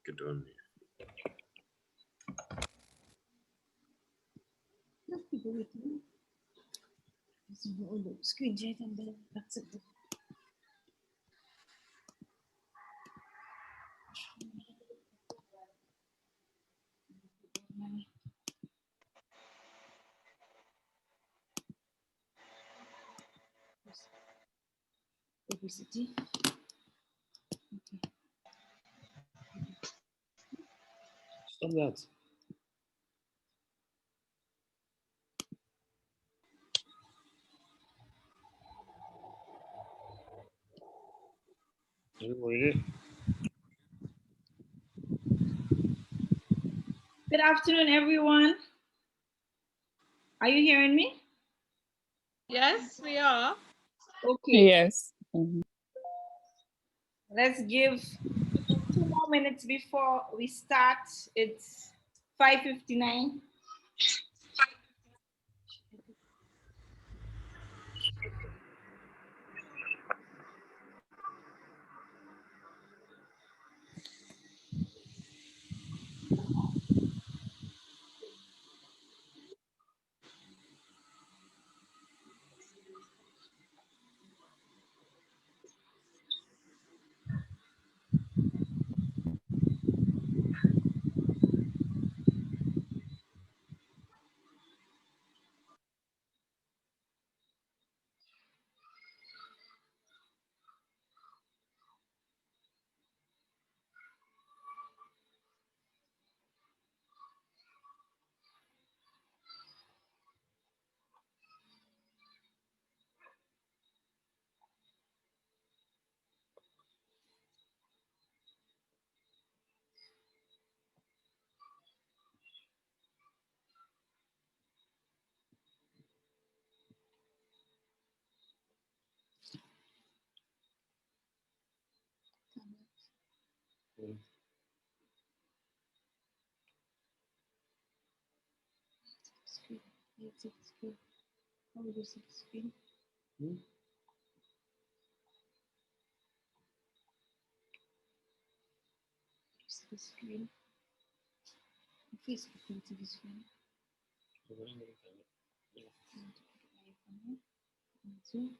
Get on me. Screen share and that's it. Obesity. Okay. Stop that. Everybody. Good afternoon, everyone. Are you hearing me? Yes, we are. Okay. Yes. Let's give 2 more minutes before we start. It's 5:59. Screen. How do you see the screen? See the screen. Facebook can see the screen. Zoom.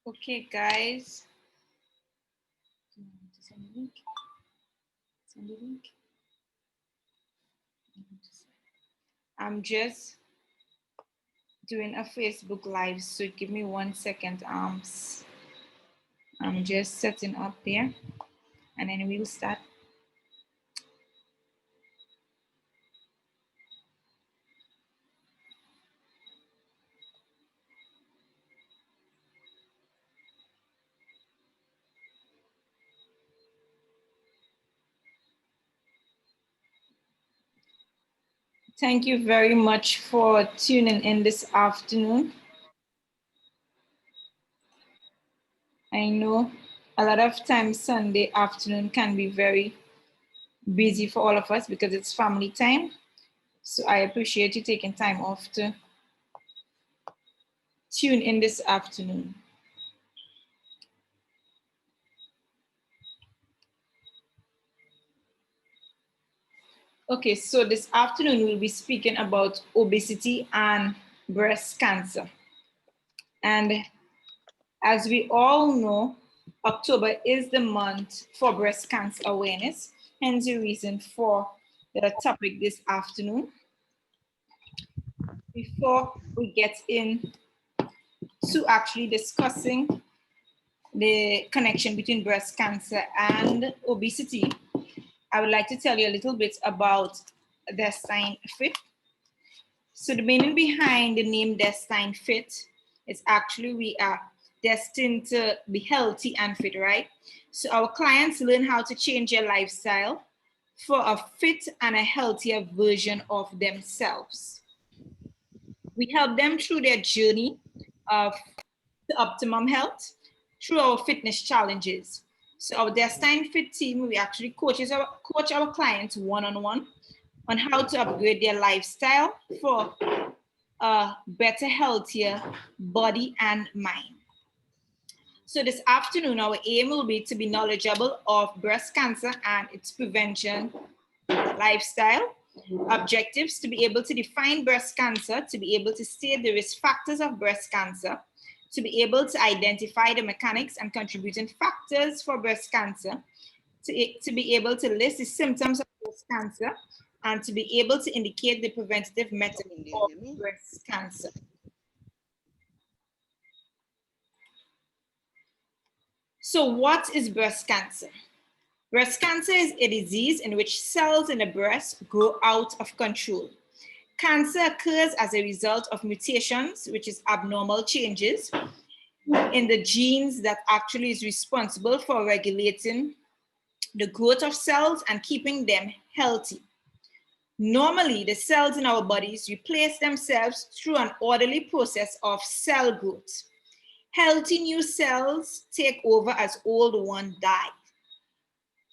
Okay, guys. Send the link. Send the link. I'm just doing a Facebook Live, so give me 1 second. I'm just setting up there, and then we'll start. Thank you very much for tuning in this afternoon. I know a lot of times Sunday afternoon can be very busy for all of us because it's family time. So I appreciate you taking time off to tune in this afternoon. Okay, so this afternoon we'll be speaking about obesity and breast cancer. And as we all know, October is the month for breast cancer awareness, hence the reason for the topic this afternoon. Before we get in to actually discussing the connection between breast cancer and obesity, I would like to tell you a little bit about DESTYNE FIT. So the meaning behind the name DESTYNE FIT is actually we are destined to be healthy and fit, right? So our clients learn how to change their lifestyle for a fit and a healthier version of themselves. We help them through their journey of the optimum health through our fitness challenges. So our DESTYNE FIT team, we actually coach our clients one-on-one on how to upgrade their lifestyle for a better, healthier body and mind. So this afternoon, our aim will be to be knowledgeable of breast cancer and its prevention lifestyle, objectives to be able to define breast cancer, to be able to state the risk factors of breast cancer, to be able to identify the mechanics and contributing factors for breast cancer, to be able to list the symptoms of breast cancer, and to be able to indicate the preventative method of breast cancer. So what is breast cancer? Breast cancer is a disease in which cells in the breast grow out of control. Cancer occurs as a result of mutations, which is abnormal changes in the genes that actually is responsible for regulating the growth of cells and keeping them healthy. Normally, the cells in our bodies replace themselves through an orderly process of cell growth. Healthy new cells take over as old ones die.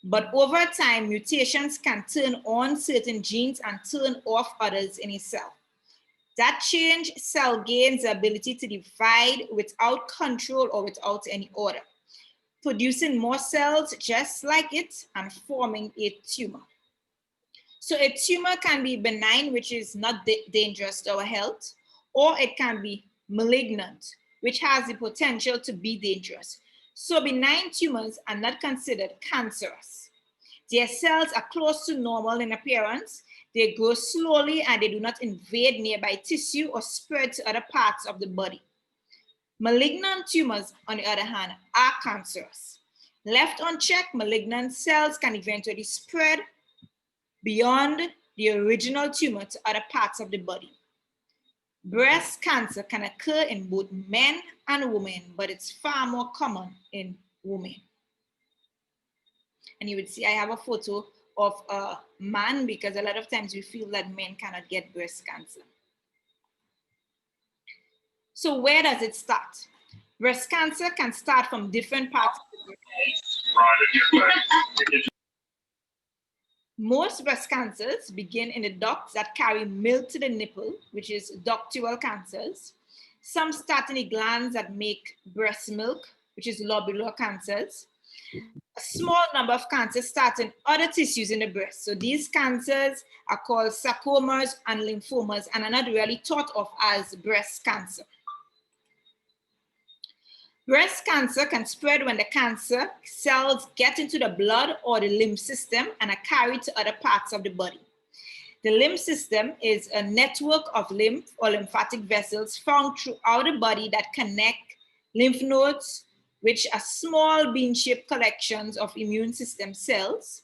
But over time, mutations can turn on certain genes and turn off others in a cell. That change cell gains the ability to divide without control or without any order, producing more cells just like it and forming a tumor. So a tumor can be benign, which is not dangerous to our health, or it can be malignant, which has the potential to be dangerous. So benign tumors are not considered cancerous. Their cells are close to normal in appearance. They grow slowly and they do not invade nearby tissue or spread to other parts of the body. Malignant tumors, on the other hand, are cancerous. Left unchecked, malignant cells can eventually spread beyond the original tumor to other parts of the body. Breast cancer can occur in both men and women, but it's far more common in women. And you would see I have a photo of a man because a lot of times we feel that men cannot get breast cancer. So where does it start? Breast cancer can start from different parts of the breast. Most breast cancers begin in the ducts that carry milk to the nipple, which is ductal cancers. Some start in the glands that make breast milk, which is lobular cancers. A small number of cancers start in other tissues in the breast. So these cancers are called sarcomas and lymphomas and are not really thought of as breast cancer. Breast cancer can spread when the cancer cells get into the blood or the lymph system and are carried to other parts of the body. The lymph system is a network of lymph or lymphatic vessels found throughout the body that connect lymph nodes, which are small bean-shaped collections of immune system cells.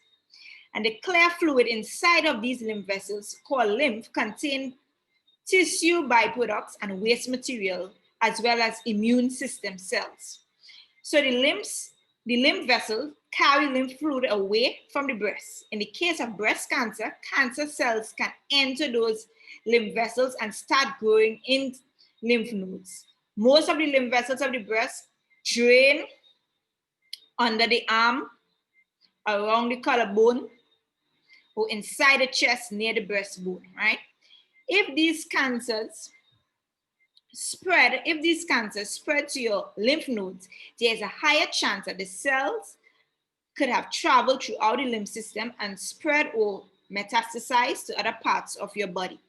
And the clear fluid inside of these lymph vessels, called lymph, contain tissue byproducts and waste material, as well as immune system cells. So the lymphs The lymph vessels carry lymph fluid away from the breast. In the case of breast cancer, cancer cells can enter those lymph vessels and start growing in lymph nodes. Most of the lymph vessels of the breast drain under the arm, around the collarbone, or inside the chest near the breastbone, right? If these cancers spread to your lymph nodes, there's a higher chance that the cells could have traveled throughout the lymph system and spread or metastasize to other parts of your body.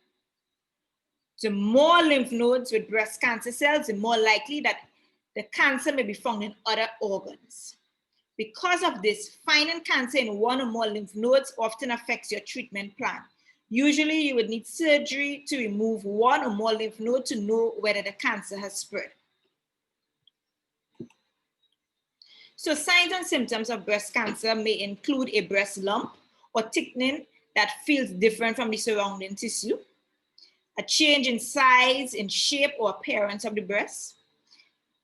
The more lymph nodes with breast cancer cells, the more likely that the cancer may be found in other organs. Because of this, finding cancer in one or more lymph nodes often affects your treatment plan. Usually, you would need surgery to remove one or more lymph nodes to know whether the cancer has spread. So signs and symptoms of breast cancer may include a breast lump or thickening that feels different from the surrounding tissue, a change in size, in shape, or appearance of the breast,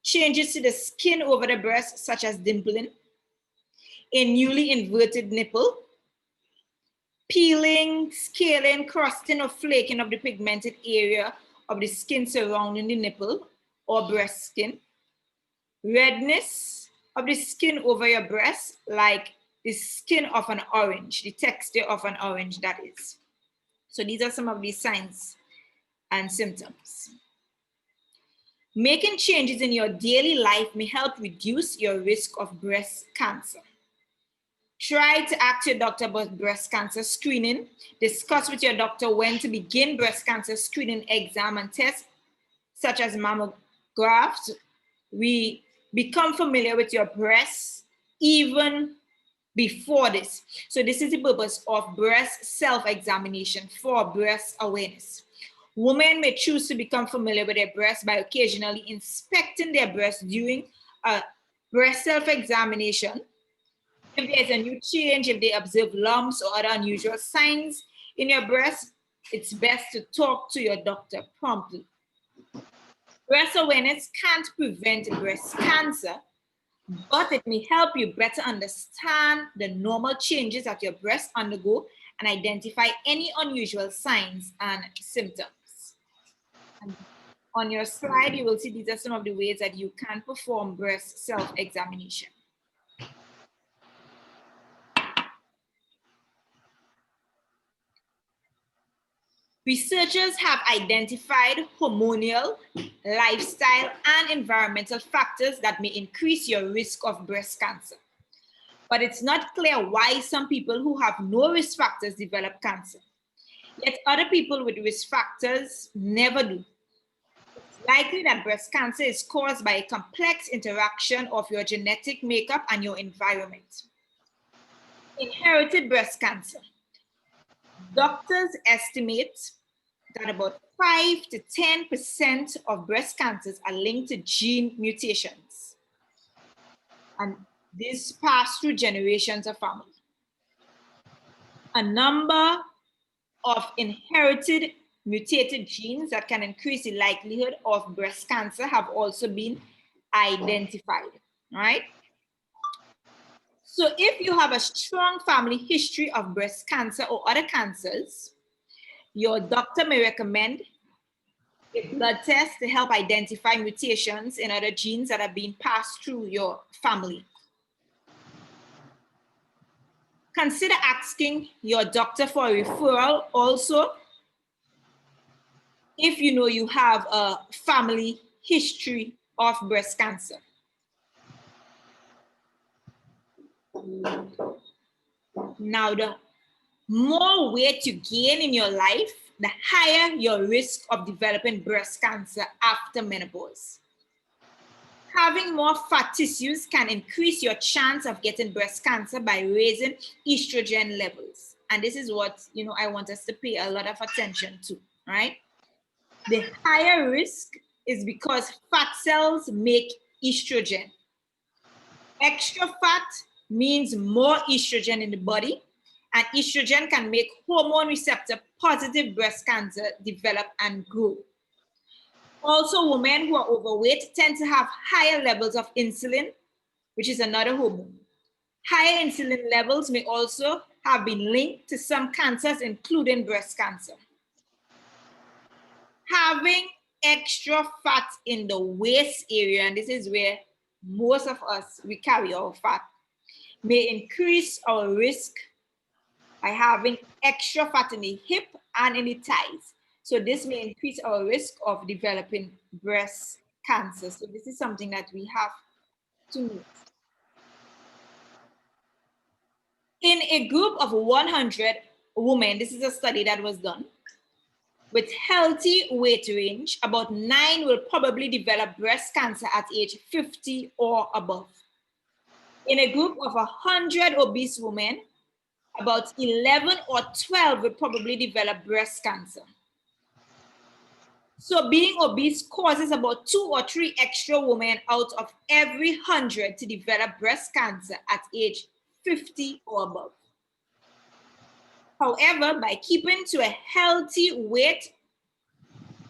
changes to the skin over the breast, such as dimpling, a newly inverted nipple, peeling, scaling, crusting, or flaking of the pigmented area of the skin surrounding the nipple or breast skin, redness of the skin over your breast, like the skin of an orange, the texture of an orange, that is. So these are some of these signs and symptoms. Making changes in your daily life may help reduce your risk of breast cancer. Try to ask your doctor about breast cancer screening. Discuss with your doctor when to begin breast cancer screening exam and tests, such as mammographs. We become familiar with your breasts even before this. So this is the purpose of breast self-examination for breast awareness. Women may choose to become familiar with their breasts by occasionally inspecting their breasts during a breast self-examination. If there's a new change, if they observe lumps or other unusual signs in your breast, it's best to talk to your doctor promptly. Breast awareness can't prevent breast cancer, but it may help you better understand the normal changes that your breasts undergo and identify any unusual signs and symptoms. And on your slide, you will see these are some of the ways that you can perform breast self-examination. Researchers have identified hormonal, lifestyle, and environmental factors that may increase your risk of breast cancer. But it's not clear why some people who have no risk factors develop cancer. Yet other people with risk factors never do. It's likely that breast cancer is caused by a complex interaction of your genetic makeup and your environment. Inherited breast cancer. Doctors estimate that about 5 to 10% of breast cancers are linked to gene mutations. And this pass through generations of family. A number of inherited mutated genes that can increase the likelihood of breast cancer have also been identified, right? So if you have a strong family history of breast cancer or other cancers, your doctor may recommend a blood test to help identify mutations in other genes that are being passed through your family. Consider asking your doctor for a referral also if you know you have a family history of breast cancer. Now, the more weight you gain in your life, the higher your risk of developing breast cancer after menopause. Having more fat tissues can increase your chance of getting breast cancer by raising estrogen levels. And this is what, I want us to pay a lot of attention to, right? The higher risk is because fat cells make estrogen. Extra fat means more estrogen in the body, and estrogen can make hormone receptor positive breast cancer develop and grow. Also, women who are overweight tend to have higher levels of insulin which is another hormone. Higher insulin levels may also have been linked to some cancers, including breast cancer. Having extra fat in the waist area, and this is where most of us, we carry our fat, may increase our risk by having extra fat in the hip and in the thighs. So this may increase our risk of developing breast cancer. So this is something that we have to note. In a group of 100 women, this is a study that was done, with healthy weight range, about 9 will probably develop breast cancer at age 50 or above. In a group of 100 obese women, about 11 or 12 will probably develop breast cancer. So being obese causes about 2 or 3 extra women out of every 100 to develop breast cancer at age 50 or above. However, by keeping to a healthy weight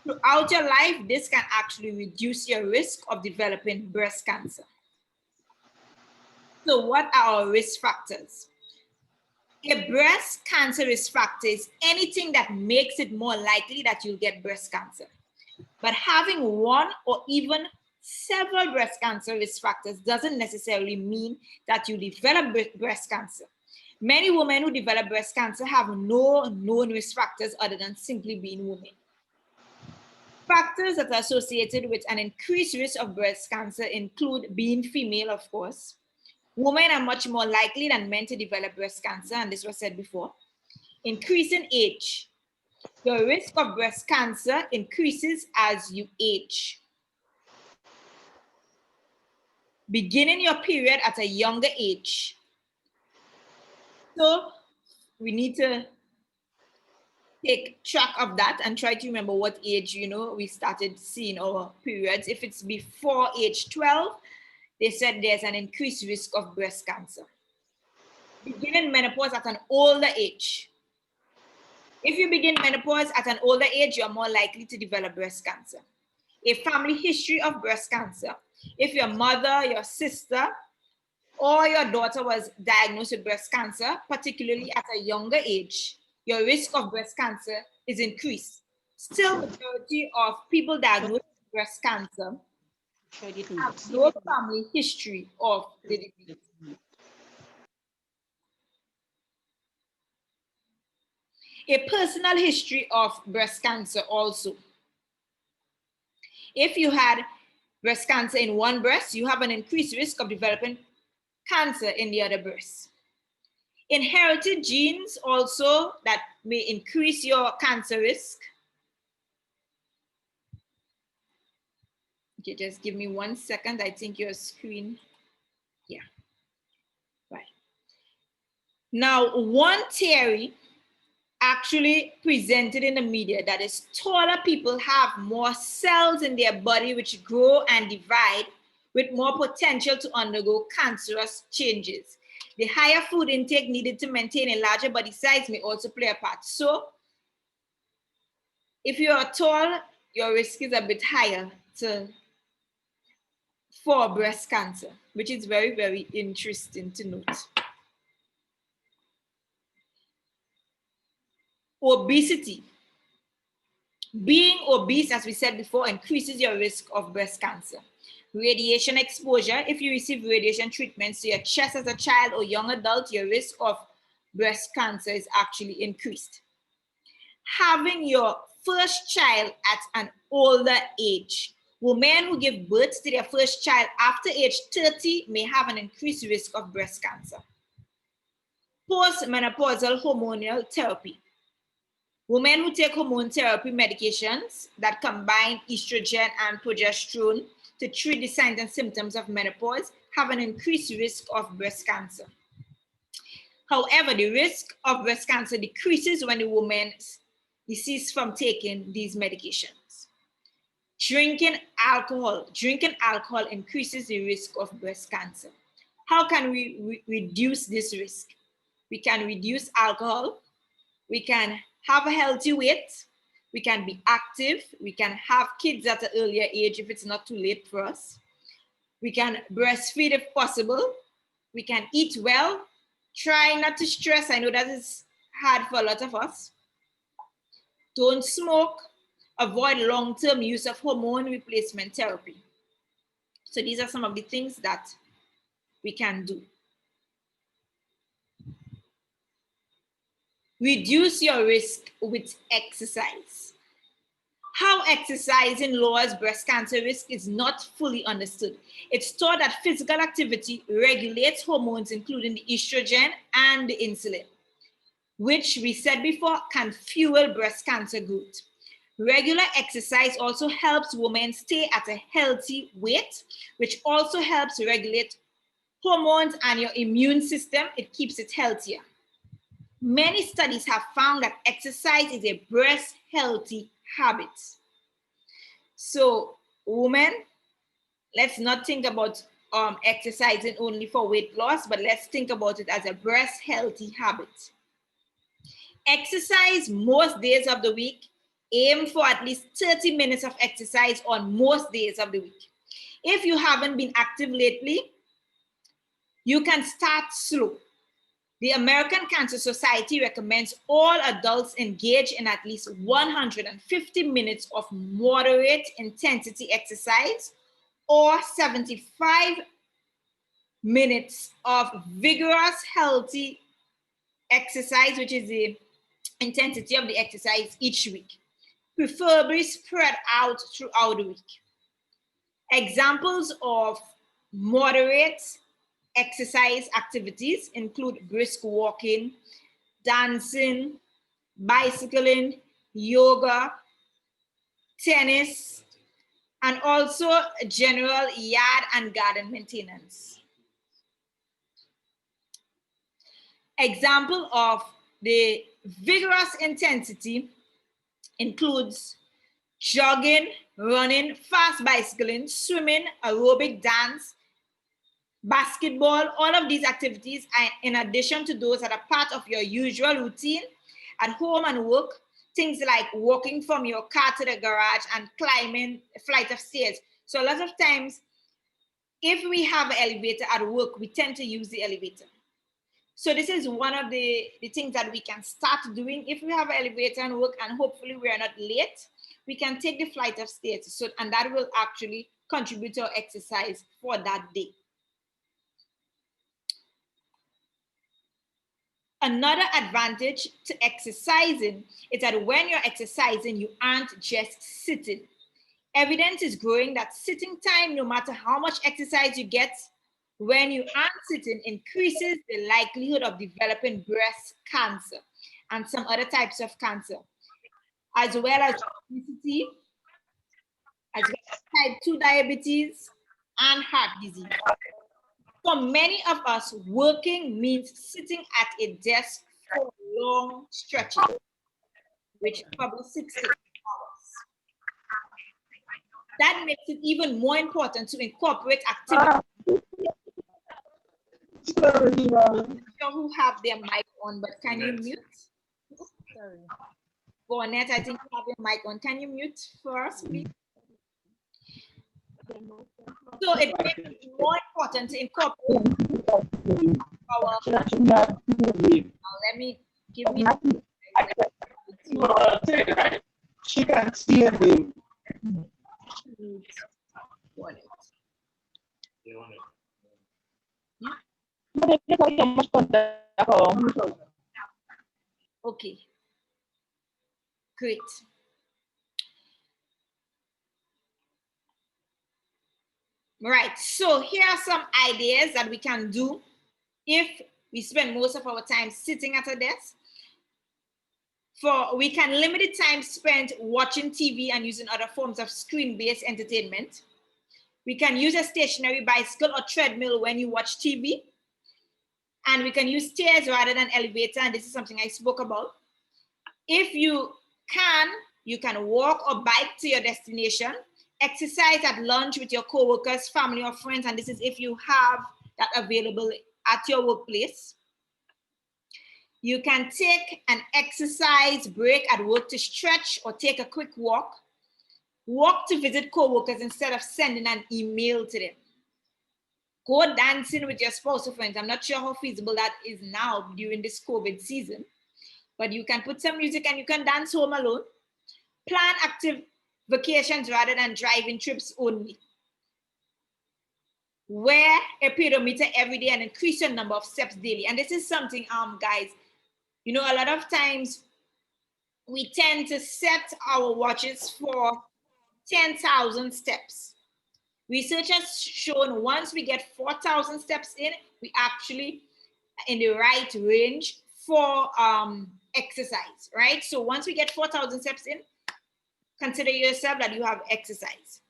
throughout your life, this can actually reduce your risk of developing breast cancer. So what are our risk factors? A breast cancer risk factor is anything that makes it more likely that you'll get breast cancer. But having one or even several breast cancer risk factors doesn't necessarily mean that you develop breast cancer. Many women who develop breast cancer have no known risk factors other than simply being women. Factors that are associated with an increased risk of breast cancer include being female, of course. Women are much more likely than men to develop breast cancer, and this was said before. Increasing age. Your risk of breast cancer increases as you age. Beginning your period at a younger age. So we need to take track of that and try to remember what age, we started seeing our periods. If it's before age 12, they said there's an increased risk of breast cancer. Beginning menopause at an older age. If you begin menopause at an older age, you're more likely to develop breast cancer. A family history of breast cancer. If your mother, your sister, or your daughter was diagnosed with breast cancer, particularly at a younger age, your risk of breast cancer is increased. Still, the majority of people diagnosed with breast cancer have no family history of the disease. A personal history of breast cancer also. If you had breast cancer in one breast, you have an increased risk of developing cancer in the other breast. Inherited genes also that may increase your cancer risk. Okay, just give me 1 second. I think your screen, yeah, right. Now, one theory actually presented in the media that is taller people have more cells in their body which grow and divide with more potential to undergo cancerous changes. The higher food intake needed to maintain a larger body size may also play a part. So if you are tall, your risk is a bit higher for breast cancer, which is very, very interesting to note. Obesity. Being obese, as we said before, increases your risk of breast cancer. Radiation exposure. If you receive radiation treatments to your chest as a child or young adult, your risk of breast cancer is actually increased. Having your first child at an older age. Women who give birth to their first child after age 30 may have an increased risk of breast cancer. Postmenopausal hormonal therapy. Women who take hormone therapy medications that combine estrogen and progesterone to treat the signs and symptoms of menopause have an increased risk of breast cancer. However, the risk of breast cancer decreases when the woman ceases from taking these medications. Drinking alcohol increases the risk of breast cancer. How can we reduce this risk? We can reduce alcohol. We can have a healthy weight. We can be active. We can have kids at an earlier age if it's not too late for us. We can breastfeed if possible. We can eat well. Try not to stress. I know that is hard for a lot of us. Don't smoke. Avoid long-term use of hormone replacement therapy. So these are some of the things that we can do. Reduce your risk with exercise. How exercising lowers breast cancer risk is not fully understood. It's thought that physical activity regulates hormones, including the estrogen and the insulin, which we said before can fuel breast cancer growth. Regular exercise also helps women stay at a healthy weight, which also helps regulate hormones and your immune system. It keeps it healthier. Many studies have found that exercise is a breast healthy habit. So, women, let's not think about exercising only for weight loss, but let's think about it as a breast healthy habit. Exercise most days of the week. Aim for at least 30 minutes of exercise on most days of the week. If you haven't been active lately, you can start slow. The American Cancer Society recommends all adults engage in at least 150 minutes of moderate intensity exercise or 75 minutes of vigorous, healthy exercise, which is the intensity of the exercise each week, preferably spread out throughout the week. Examples of moderate exercise activities include brisk walking, dancing, bicycling, yoga, tennis, and also general yard and garden maintenance. Example of the vigorous intensity includes jogging, running, fast bicycling, swimming, aerobic dance, basketball. All of these activities are in addition to those that are part of your usual routine at home and work. Things like walking from your car to the garage and climbing a flight of stairs. So a lot of times, if we have an elevator at work, we tend to use the elevator. So this is one of the things that we can start doing. If we have an elevator and work and hopefully we are not late, we can take the flight of stairs. So, and that will actually contribute to our exercise for that day. Another advantage to exercising is that when you're exercising, you aren't just sitting. Evidence is growing that sitting time, no matter how much exercise you get, when you aren't sitting, increases the likelihood of developing breast cancer and some other types of cancer, as well as obesity, as well as type 2 diabetes and heart disease. For many of us, working means sitting at a desk for long stretches, which is probably 6 to 8 hours. That makes it even more important to incorporate activity. I'm not sure who have their mic on, but can you mute? Sorry. Bonnet, I think you have your mic on. Can you mute for us, please? So it makes it more important to incorporate our. Now let me give me. She can see me. Okay. Great. Right, so here are some ideas that we can do if we spend most of our time sitting at a desk. We can limit the time spent watching TV and using other forms of screen-based entertainment. We can use a stationary bicycle or treadmill when you watch TV. And we can use stairs rather than elevator, and this is something I spoke about. If you can walk or bike to your destination. Exercise at lunch with your coworkers, family, or friends, and this is if you have that available at your workplace. You can take an exercise break at work to stretch or take a quick walk. Walk to visit coworkers instead of sending an email to them. Go dancing with your spouse or friends. I'm not sure how feasible that is now during this COVID season, but you can put some music and you can dance home alone. Plan active vacations rather than driving trips only. Wear a pedometer every day and increase your number of steps daily. And this is something, guys, you know, a lot of times we tend to set our watches for 10,000 steps. Research has shown once we get 4,000 steps in, we actually in the right range for exercise, right? So once we get 4,000 steps in, consider yourself that you have exercise.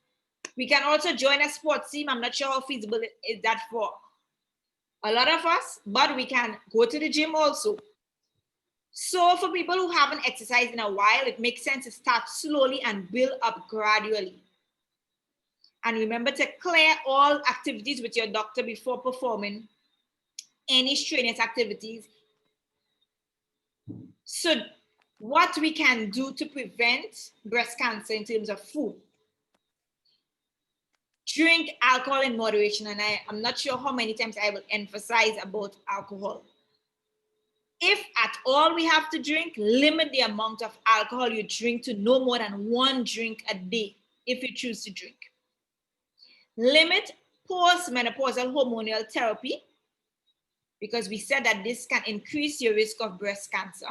We can also join a sports team. I'm not sure how feasible is that for a lot of us, but we can go to the gym also. So for people who haven't exercised in a while, it makes sense to start slowly and build up gradually. And remember to clear all activities with your doctor before performing any strenuous activities. So what we can do to prevent breast cancer in terms of food. Drink alcohol in moderation. And I'm not sure how many times I will emphasize about alcohol. If at all we have to drink, limit the amount of alcohol you drink to no more than 1 drink a day if you choose to drink. Limit post-menopausal hormonal therapy because we said that this can increase your risk of breast cancer.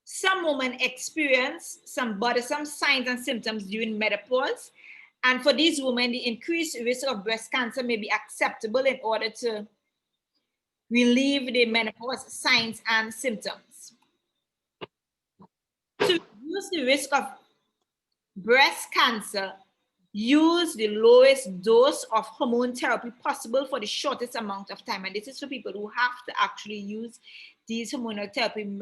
Some women experience some bothersome signs and symptoms during menopause. And for these women, the increased risk of breast cancer may be acceptable in order to relieve the menopause signs and symptoms. To reduce the risk of breast cancer, use the lowest dose of hormone therapy possible for the shortest amount of time. And this is for people who have to actually use these hormonal therapy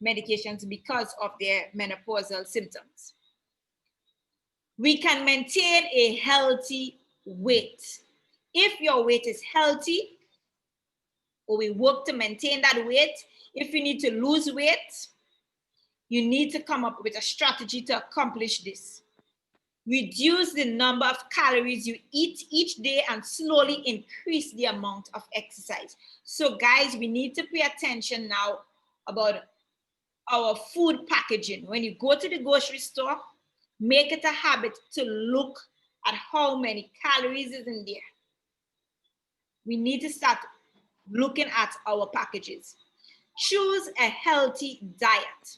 medications because of their menopausal symptoms. We can maintain a healthy weight. If your weight is healthy, or we work to maintain that weight, if you need to lose weight, you need to come up with a strategy to accomplish this. Reduce the number of calories you eat each day and slowly increase the amount of exercise. So guys, we need to pay attention now about our food packaging. When you go to the grocery store, make it a habit to look at how many calories is in there. We need to start looking at our packages. Choose a healthy diet.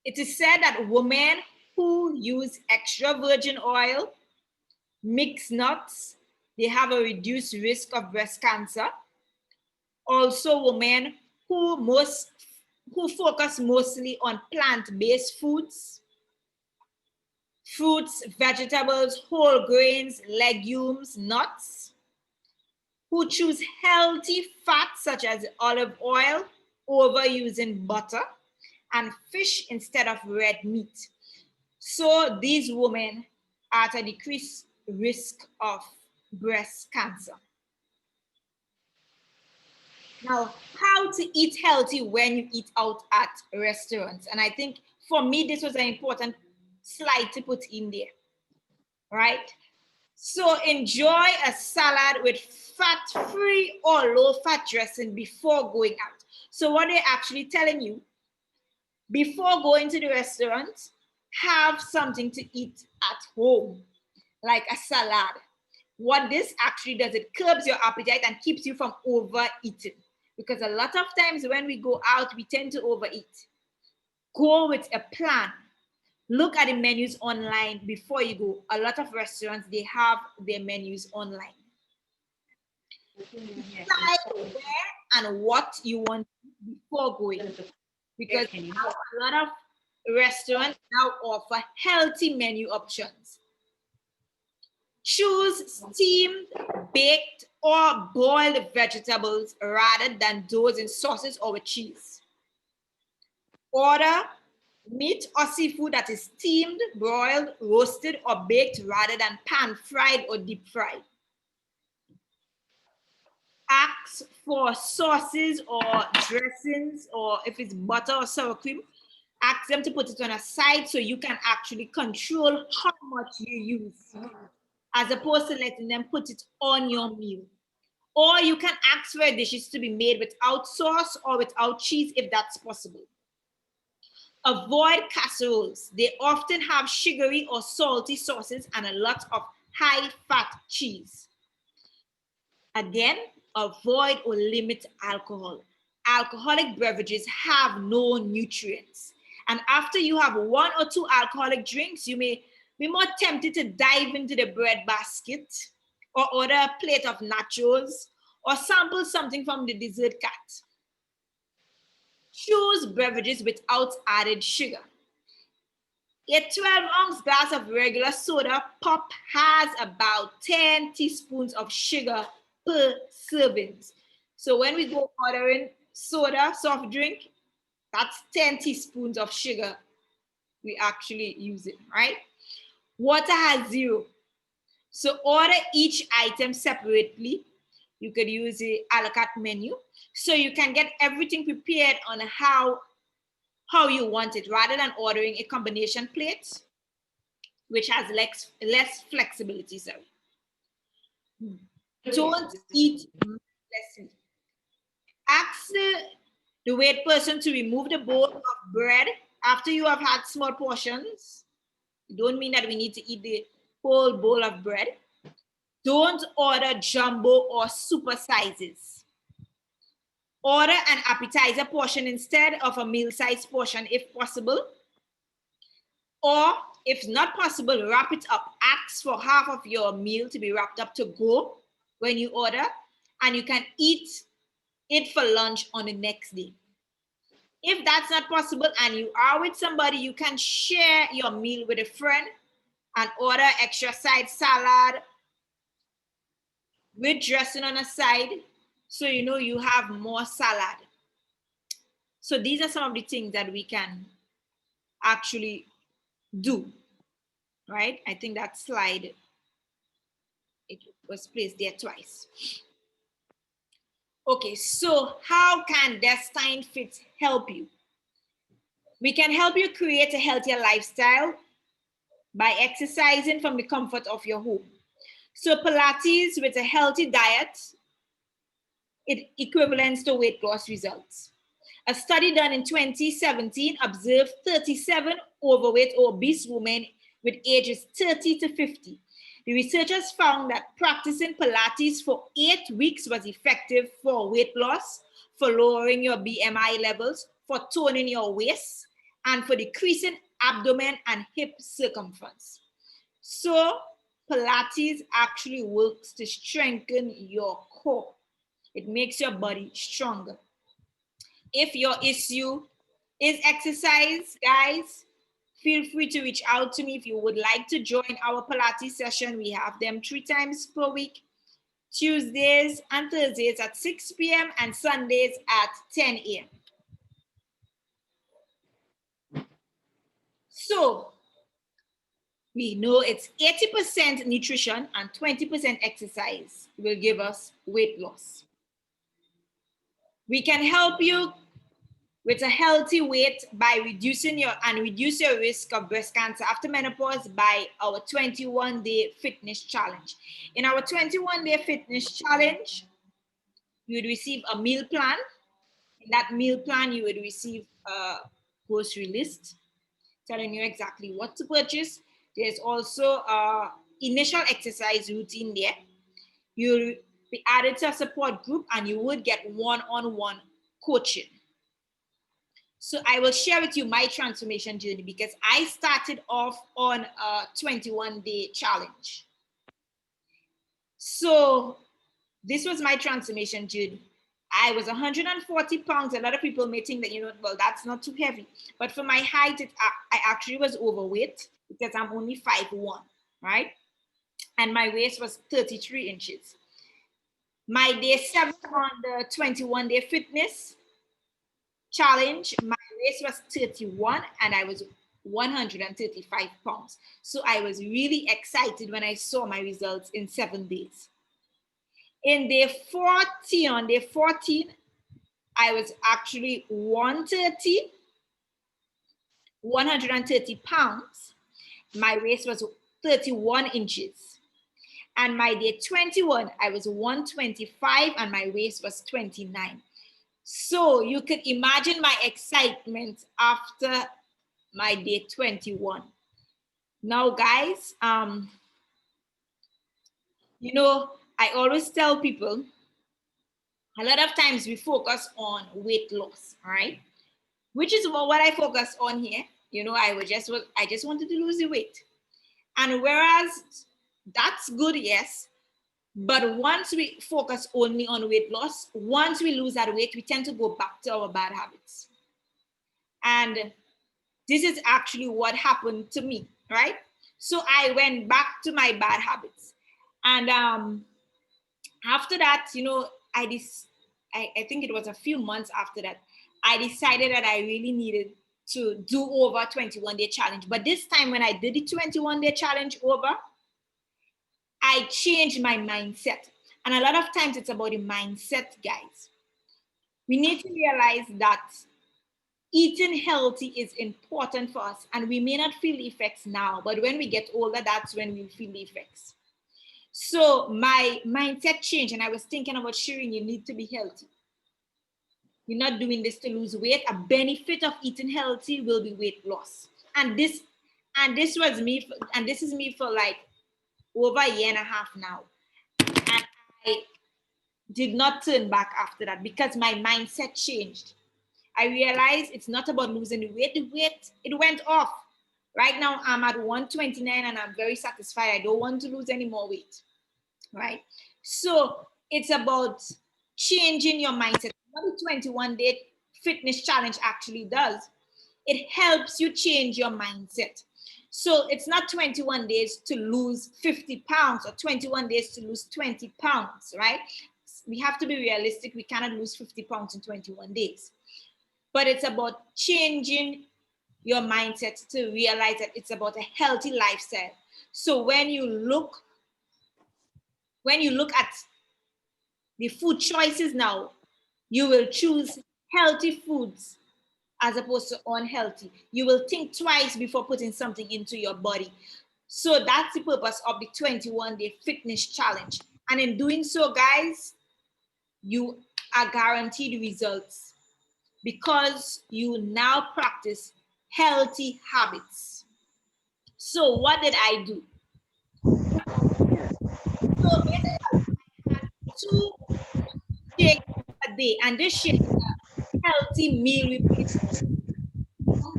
It is said that women who use extra virgin oil, mixed nuts, they have a reduced risk of breast cancer. Also, women who focus mostly on plant-based foods, fruits, vegetables, whole grains, legumes, nuts, who choose healthy fats such as olive oil over using butter, and fish instead of red meat. So these women are at a decreased risk of breast cancer. Now, how to eat healthy when you eat out at restaurants. And I think for me, this was an important slide to put in there, right? So enjoy a salad with fat-free or low-fat dressing before going out. So what they're actually telling you, before going to the restaurant, have something to eat at home, like a salad. What this actually does, it curbs your appetite and keeps you from overeating. Because a lot of times when we go out, we tend to overeat. Go with a plan. Look at the menus online before you go. A lot of restaurants, they have their menus online. Decide where and what you want before going. Because now a lot of restaurants now offer healthy menu options. Choose steamed, baked, or boiled vegetables rather than those in sauces or with cheese. Order meat or seafood that is steamed, broiled, roasted, or baked rather than pan-fried or deep-fried. Ask for sauces or dressings, or if it's butter or sour cream, ask them to put it on a side so you can actually control how much you use. as opposed to letting them put it on your meal. Or you can ask for dishes to be made without sauce or without cheese if that's possible. Avoid casseroles. They often have sugary or salty sauces and a lot of high-fat cheese. Again, avoid or limit alcohol. Alcoholic beverages have no nutrients. And after you have 1 or 2 alcoholic drinks, you may be more tempted to dive into the bread basket or order a plate of nachos or sample something from the dessert cart. Choose beverages without added sugar. A 12-ounce glass of regular soda pop has about 10 teaspoons of sugar per serving. So when we go ordering soda, soft drink, that's 10 teaspoons of sugar we actually use it, right? Water has 0. So order each item separately. You could use the a la carte menu. So you can get everything prepared on how you want it rather than ordering a combination plate, which has less flexibility, sorry. Don't eat mindlessly. Ask the wait person to remove the bowl of bread after you have had small portions. Don't mean that we need to eat the whole bowl of bread. Don't order jumbo or super sizes. Order an appetizer portion instead of a meal-sized portion if possible. Or if not possible, wrap it up. Ask for half of your meal to be wrapped up to go when you order, and you can eat it for lunch on the next day. If that's not possible and you are with somebody, you can share your meal with a friend and order extra side salad with dressing on a side, so you know you have more salad. So these are some of the things that we can actually do, right? I think that slide, it was placed there twice. Okay, so how can DESTYNE FIT help you? We can help you create a healthier lifestyle by exercising from the comfort of your home. So Pilates with a healthy diet, it equivalents to weight loss results. A study done in 2017 observed 37 overweight or obese women with ages 30 to 50. The researchers found that practicing Pilates for 8 weeks was effective for weight loss, for lowering your BMI levels, for toning your waist, and for decreasing abdomen and hip circumference. So Pilates actually works to strengthen your core. It makes your body stronger. If your issue is exercise, guys, feel free to reach out to me if you would like to join our Pilates session. We have them 3 times per week, Tuesdays and Thursdays at 6 p.m. and Sundays at 10 a.m. So we know it's 80% nutrition and 20% exercise will give us weight loss. We can help you with a healthy weight by reduce your risk of breast cancer after menopause by our 21-day fitness challenge. In our 21-day fitness challenge, you would receive a meal plan. In that meal plan, you would receive a grocery list telling you exactly what to purchase. There's also an initial exercise routine there. You'll be added to a support group and you would get one-on-one coaching. So I will share with you my transformation journey because I started off on a 21-day challenge. So this was my transformation journey. I was 140 pounds. A lot of people may think that, well, that's not too heavy. But for my height, I actually was overweight because I'm only 5'1", right? And my waist was 33 inches. My day 7 on the 21-day fitness challenge, my waist was 31 and I was 135 pounds. So I was really excited when I saw my results in 7 days. On day 14, I was actually 130 pounds. My waist was 31 inches. And my day 21, I was 125 and my waist was 29. So you could imagine my excitement after my day 21. Now, guys, you know, I always tell people, a lot of times we focus on weight loss, all right? Which is what I focus on here. You know, I just wanted to lose the weight. And whereas that's good, yes, but once we focus only on weight loss, once we lose that weight, we tend to go back to our bad habits. And this is actually what happened to me, right? So I went back to my bad habits. And after that, you know, I think it was a few months after that, I decided that I really needed to do over 21-day challenge. But this time when I did the 21-day challenge over, I changed my mindset. And a lot of times it's about the mindset, guys. We need to realize that eating healthy is important for us. And we may not feel the effects now, but when we get older, that's when we feel the effects. So my mindset changed and I was thinking about Shirin, you need to be healthy. You're not doing this to lose weight. A benefit of eating healthy will be weight loss. And this was me, and this is me for like over a year and a half now. And I did not turn back after that because my mindset changed. I realized it's not about losing the weight. The weight, it went off. Right now, I'm at 129 and I'm very satisfied. I don't want to lose any more weight, right? So it's about changing your mindset. What the 21-day fitness challenge actually does, it helps you change your mindset. So it's not 21 days to lose 50 pounds or 21 days to lose 20 pounds, right? We have to be realistic. We cannot lose 50 pounds in 21 days. But it's about changing your mindset to realize that it's about a healthy lifestyle. So when you look at the food choices now, you will choose healthy foods as opposed to unhealthy. You will think twice before putting something into your body. So that's the purpose of the 21-day fitness challenge. And in doing so, guys, you are guaranteed results because you now practice healthy habits. So what did I do? So basically, I had 2 shakes a day, and this shake is a healthy meal replacement.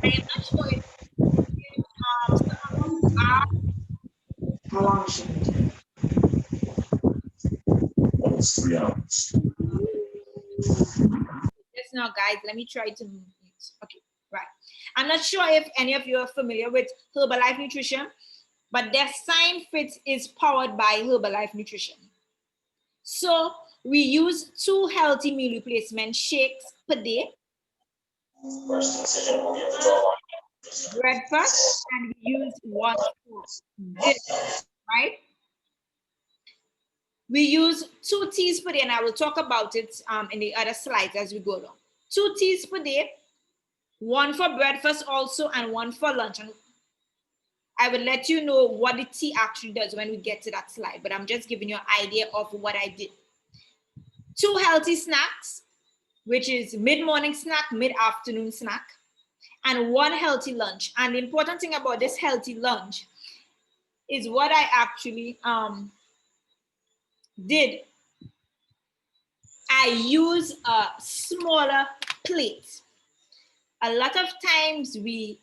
I am not sure if some of you are. How long should it take? Almost 3 hours. Just now, guys, let me try to mute. Okay, right. I'm not sure if any of you are familiar with Herbalife Nutrition, but DESTYNE FIT is powered by Herbalife Nutrition. So we use 2 healthy meal replacement shakes per day. Breakfast, and we use 1 for dinner, right? We use 2 teas per day, and I will talk about it in the other slides as we go along. 2 teas per day, 1 for breakfast also, and 1 for lunch. And I will let you know what the tea actually does when we get to that slide, but I'm just giving you an idea of what I did. 2 healthy snacks, which is mid-morning snack, mid-afternoon snack, and 1 healthy lunch. And the important thing about this healthy lunch is what I actually did. I use a smaller plate. A lot of times the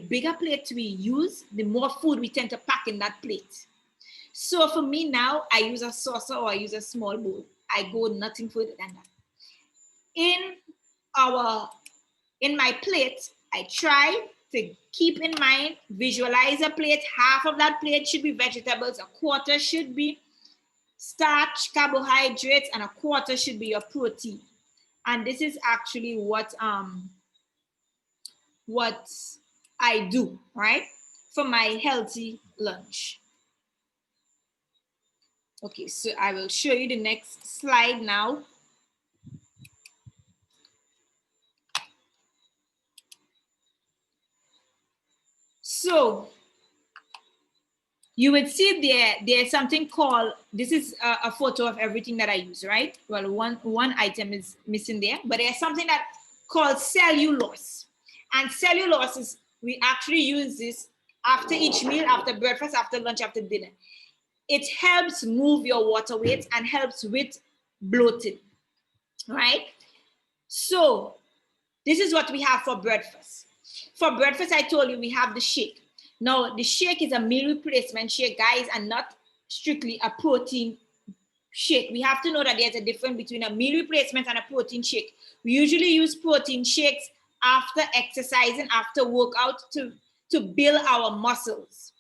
bigger plate we use, the more food we tend to pack in that plate. So for me now, I use a saucer or I use a small bowl. I go nothing further than that. In my plate, I try to keep in mind, visualize a plate. Half of that plate should be vegetables, a quarter should be starch, carbohydrates, and a quarter should be your protein. And this is actually what I do, right, for my healthy lunch. Okay, so I will show you the next slide now. So you would see there's something called, this is a photo of everything that I use, right? Well, one item is missing there, but there's something that called cellulose. And cellulose is, we actually use this after each meal, after breakfast, after lunch, after dinner. It helps move your water weight and helps with bloating, right? So this is what we have for breakfast. For breakfast, I told you we have the shake. Now, the shake is a meal replacement shake, guys, and not strictly a protein shake. We have to know that there's a difference between a meal replacement and a protein shake. We usually use protein shakes after exercising, after workout to build our muscles.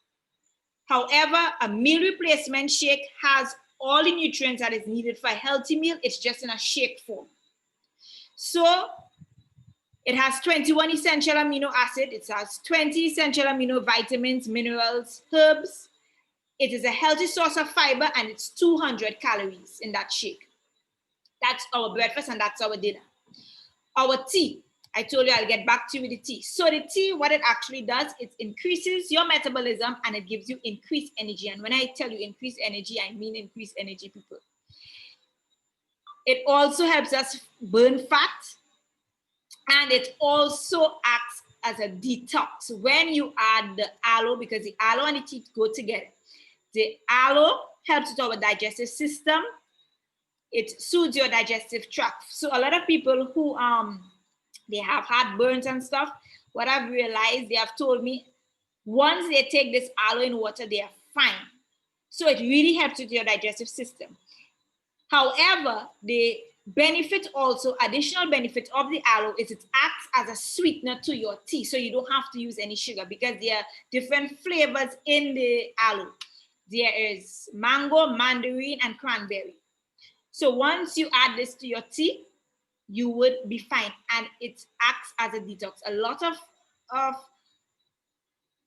However, a meal replacement shake has all the nutrients that is needed for a healthy meal. It's just in a shake form. So it has 21 essential amino acids. It has 20 essential amino vitamins, minerals, herbs. It is a healthy source of fiber, and it's 200 calories in that shake. That's our breakfast and that's our dinner. Our tea, I told you I'll get back to you with the tea. So the tea, what it actually does, it increases your metabolism and it gives you increased energy. And when I tell you increased energy, I mean increased energy, people. It also helps us burn fat, and it also acts as a detox. When you add the aloe, because the aloe and the tea go together, the aloe helps with our digestive system. It soothes your digestive tract. So a lot of people who they have heartburns and stuff, what I've realized, they have told me, once they take this aloe in water, they are fine. So it really helps with your digestive system. However, the benefit also, additional benefit of the aloe is it acts as a sweetener to your tea. So you don't have to use any sugar because there are different flavors in the aloe. There is mango, mandarin, and cranberry. So once you add this to your tea, you would be fine. And it acts as a detox. A lot of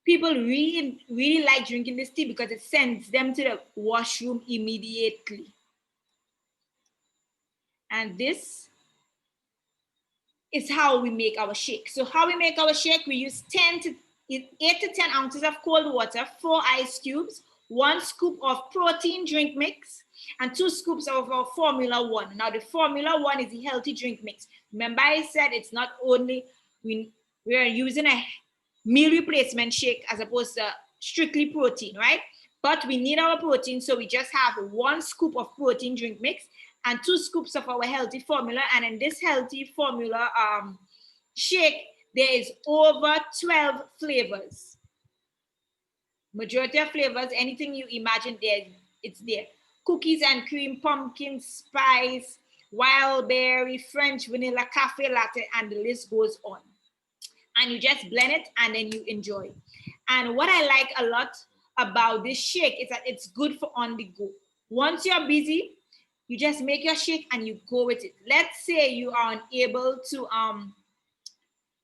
people really like drinking this tea because it sends them to the washroom immediately. And this is how we make our shake. So how we make our shake, we use 8 to 10 ounces of cold water, 4 ice cubes, 1 scoop of protein drink mix, and 2 scoops of our Formula 1. Now the Formula 1 is the healthy drink mix. Remember I said it's not only, we are using a meal replacement shake as opposed to strictly protein, right? But we need our protein, so we just have 1 scoop of protein drink mix and 2 scoops of our healthy formula. And in this healthy formula shake, there is over 12 flavors. Majority of flavors, anything you imagine there, it's there. Cookies and cream, pumpkin spice, wild berry, French vanilla, cafe latte, and the list goes on. And you just blend it and then you enjoy. And what I like a lot about this shake is that it's good for on the go. Once you're busy, you just make your shake and you go with it. Let's say you are unable to,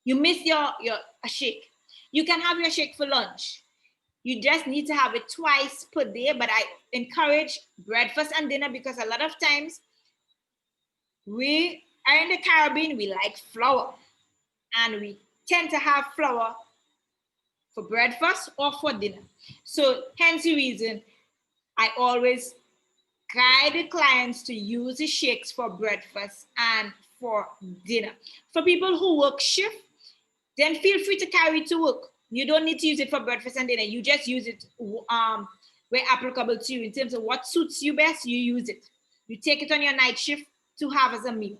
you miss your shake. You can have your shake for lunch. You just need to have it twice per day, but I encourage breakfast and dinner because a lot of times we are in the Caribbean, we like flour, and we tend to have flour for breakfast or for dinner. So hence the reason I always guide the clients to use the shakes for breakfast and for dinner. For people who work shift, then feel free to carry it to work. You don't need to use it for breakfast and dinner. You just use it where applicable to you. In terms of what suits you best, you use it. You take it on your night shift to have as a meal,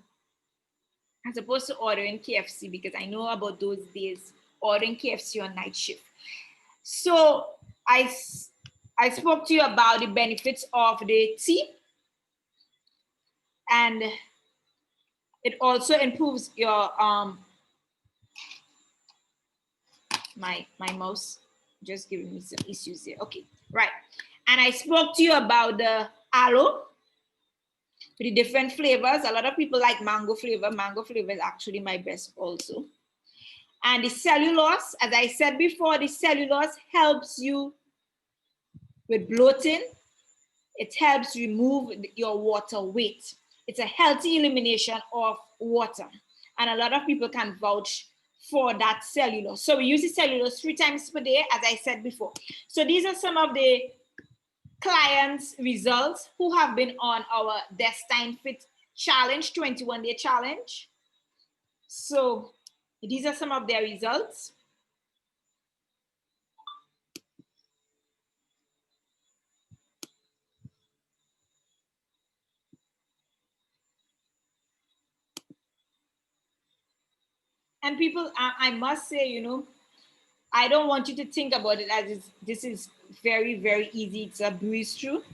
as opposed to ordering KFC, because I know about those days, ordering KFC on night shift. So I spoke to you about the benefits of the tea, and it also improves your my mouse just giving me some issues here. Okay, right. And I spoke to you about the aloe, the different flavors. A lot of people like mango flavor. Mango flavor is actually my best also. And the cellulose, as I said before, the cellulose helps you with bloating. It helps remove your water weight. It's a healthy elimination of water. And a lot of people can vouch for that cellulose. So we use the cellulose 3 times per day, as I said before. So these are some of the clients' results who have been on our DESTYNE FIT challenge, 21-day challenge. So these are some of their results. And people, I must say, you know, I don't want you to think about it as this is very, very easy. It's a breeze through.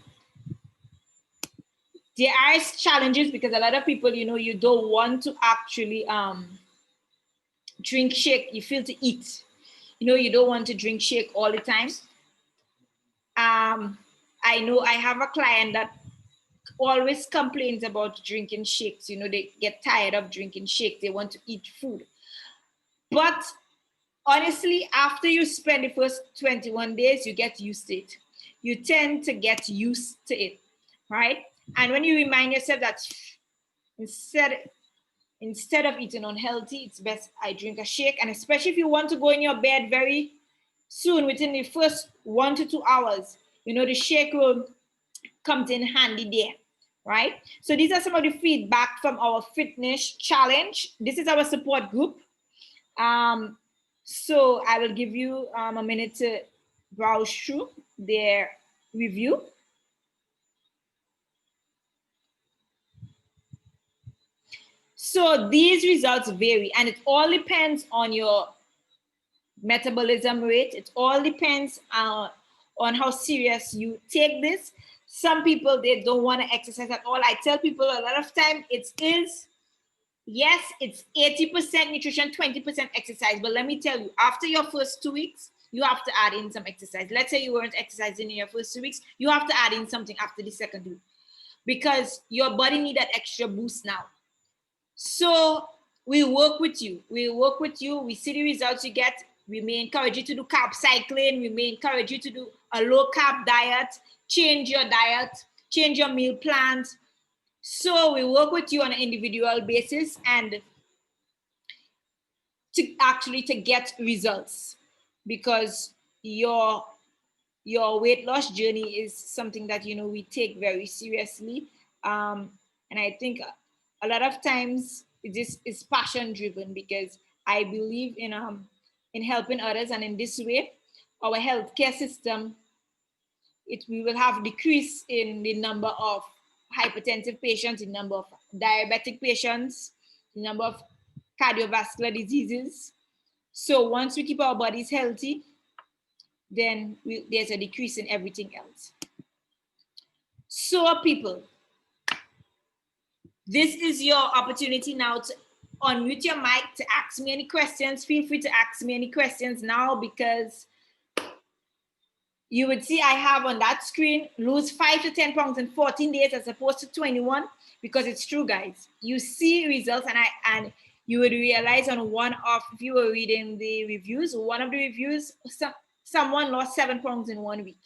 There are challenges because a lot of people, you know, you don't want to actually drink shake. You feel to eat. You know, you don't want to drink shake all the time. I know I have a client that always complains about drinking shakes. You know, they get tired of drinking shake. They want to eat food. But honestly, after you spend the first 21 days, you get used to it. You tend to get used to it, right? And when you remind yourself that instead of eating unhealthy, it's best I drink a shake. And especially if you want to go in your bed very soon, within the first 1 to 2 hours, you know, the shake will come in handy there, right? So these are some of the feedback from our fitness challenge. This is our support group. So I will give you a minute to browse through their review. So these results vary, and it all depends on your metabolism rate. It all depends on how serious you take this. Some people, they don't want to exercise at all. I tell people a lot of time yes, it's 80% nutrition, 20% exercise. But let me tell you, after your first 2 weeks, you have to add in some exercise. Let's say you weren't exercising in your first 2 weeks, you have to add in something after the second week because your body needs that extra boost now. So we work with you. We work with you. We see the results you get. We may encourage you to do carb cycling. We may encourage you to do a low carb diet, change your diet, change your meal plans. So we work with you on an individual basis and to get results, because your weight loss journey is something that, you know, we take very seriously. And I think a lot of times this is passion driven, because I believe in helping others, and in this way, our healthcare system, we will have decrease in the number of hypertensive patients, the number of diabetic patients, the number of cardiovascular diseases. So once we keep our bodies healthy, then there's a decrease in everything else. So people, this is your opportunity now to unmute your mic to ask me any questions. Feel free to ask me any questions now, because you would see I have on that screen, lose 5 to 10 pounds in 14 days as opposed to 21, because it's true, guys. You see results, and you would realize on if you were reading the reviews, one of the reviews, someone lost 7 pounds in 1 week,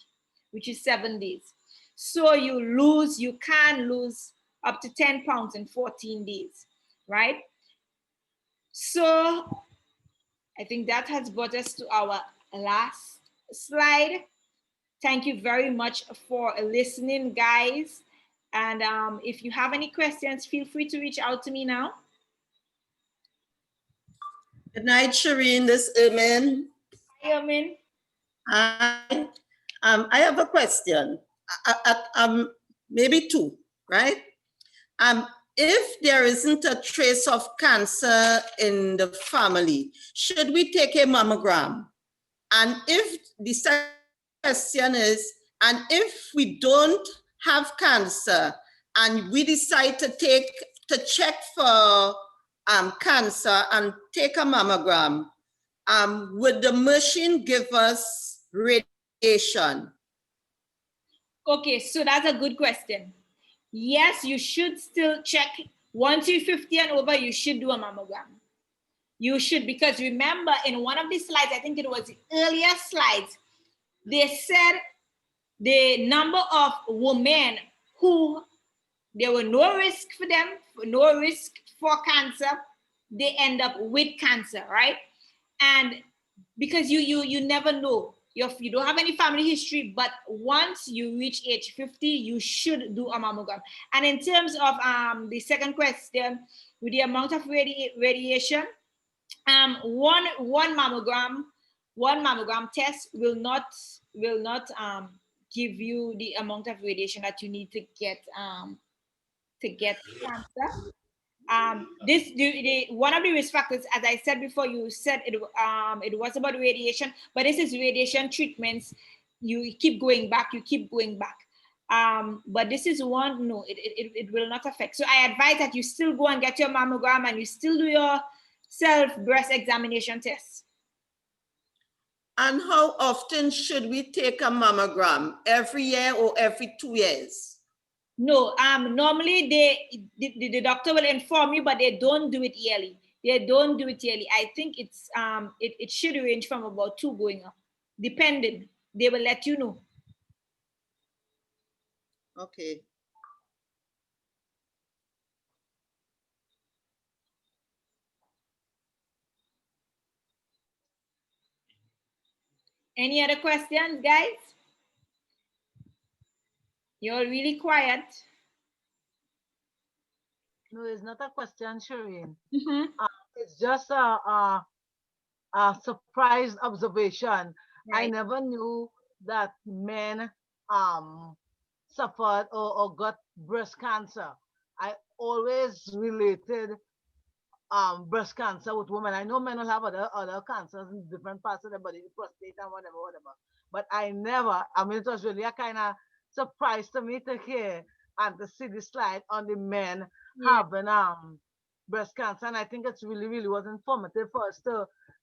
which is 7 days. So you can lose up to 10 pounds in 14 days, right? So I think that has brought us to our last slide. Thank you very much for listening, guys. And if you have any questions, feel free to reach out to me now. Good night, Shireen. This is Ermin. Hi, Ermin. Hi. I have a question. Maybe two, right? If there isn't a trace of cancer in the family, should we take a mammogram? And if the second question is, and if we don't have cancer and we decide to check for cancer and take a mammogram, would the machine give us radiation? Okay, so that's a good question. Yes, you should still check. Once you're 50 and over, you should do a mammogram. You should, because remember in one of the slides, I think it was the earlier slides, they said the number of women who there were no risk for them, no risk for cancer, they end up with cancer, right? And because you never know, you don't have any family history, but once you reach age 50, you should do a mammogram. And in terms of the second question, with the amount of radiation, one mammogram test will not give you the amount of radiation that you need to get cancer. One of the risk factors, as I said before, you said it was about radiation, but this is radiation treatments. You keep going back. But this is one, no, it will not affect. So I advise that you still go and get your mammogram and you still do your self breast examination test. And how often should we take a mammogram? Every year or every 2 years? No, normally the doctor will inform you, but they don't do it yearly. I think it's it should range from about 2 going up, depending. They will let you know. Okay. Any other questions, guys? You're really quiet. No, it's not a question, Shireen. Mm-hmm. It's just a surprise observation. Right. I never knew that men suffered or got breast cancer. I always related breast cancer with women. I know men will have other cancers in different parts of the body, prostate and whatever. But I never, I mean, it was really a kind of surprise to me to hear and to see the slide on the men having breast cancer. And I think it's really was informative for us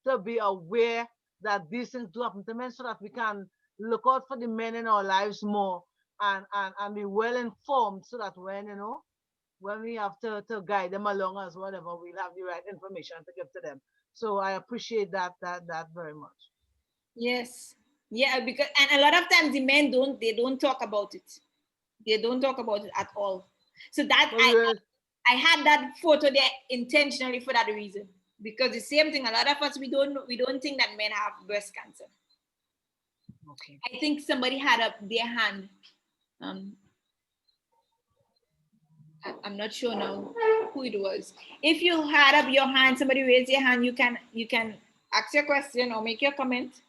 to be aware that these things do happen to men, so that we can look out for the men in our lives more and be well informed, so that when we have to guide them along as whatever, we'll have the right information to give to them. So I appreciate that very much. Yes. Yeah, because and a lot of times the men don't talk about it. They don't talk about it at all. So that I had that photo there intentionally for that reason. Because the same thing, a lot of us we don't think that men have breast cancer. Okay. I think somebody had up their hand. I'm not sure now who it was. If you had up your hand, somebody raise your hand, you can ask your question or make your comment.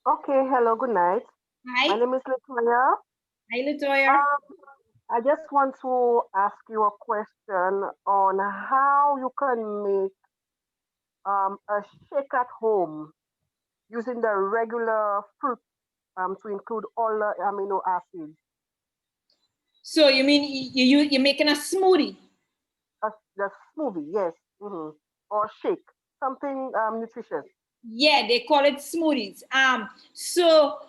Okay, hello, good night. Hi. My name is Latoya. Hi, Latoya. I just want to ask you a question on how you can make a shake at home using the regular fruit to include all the amino acids. So you mean you're making a smoothie? The smoothie, yes, or shake, something nutritious. Yeah, they call it smoothies. So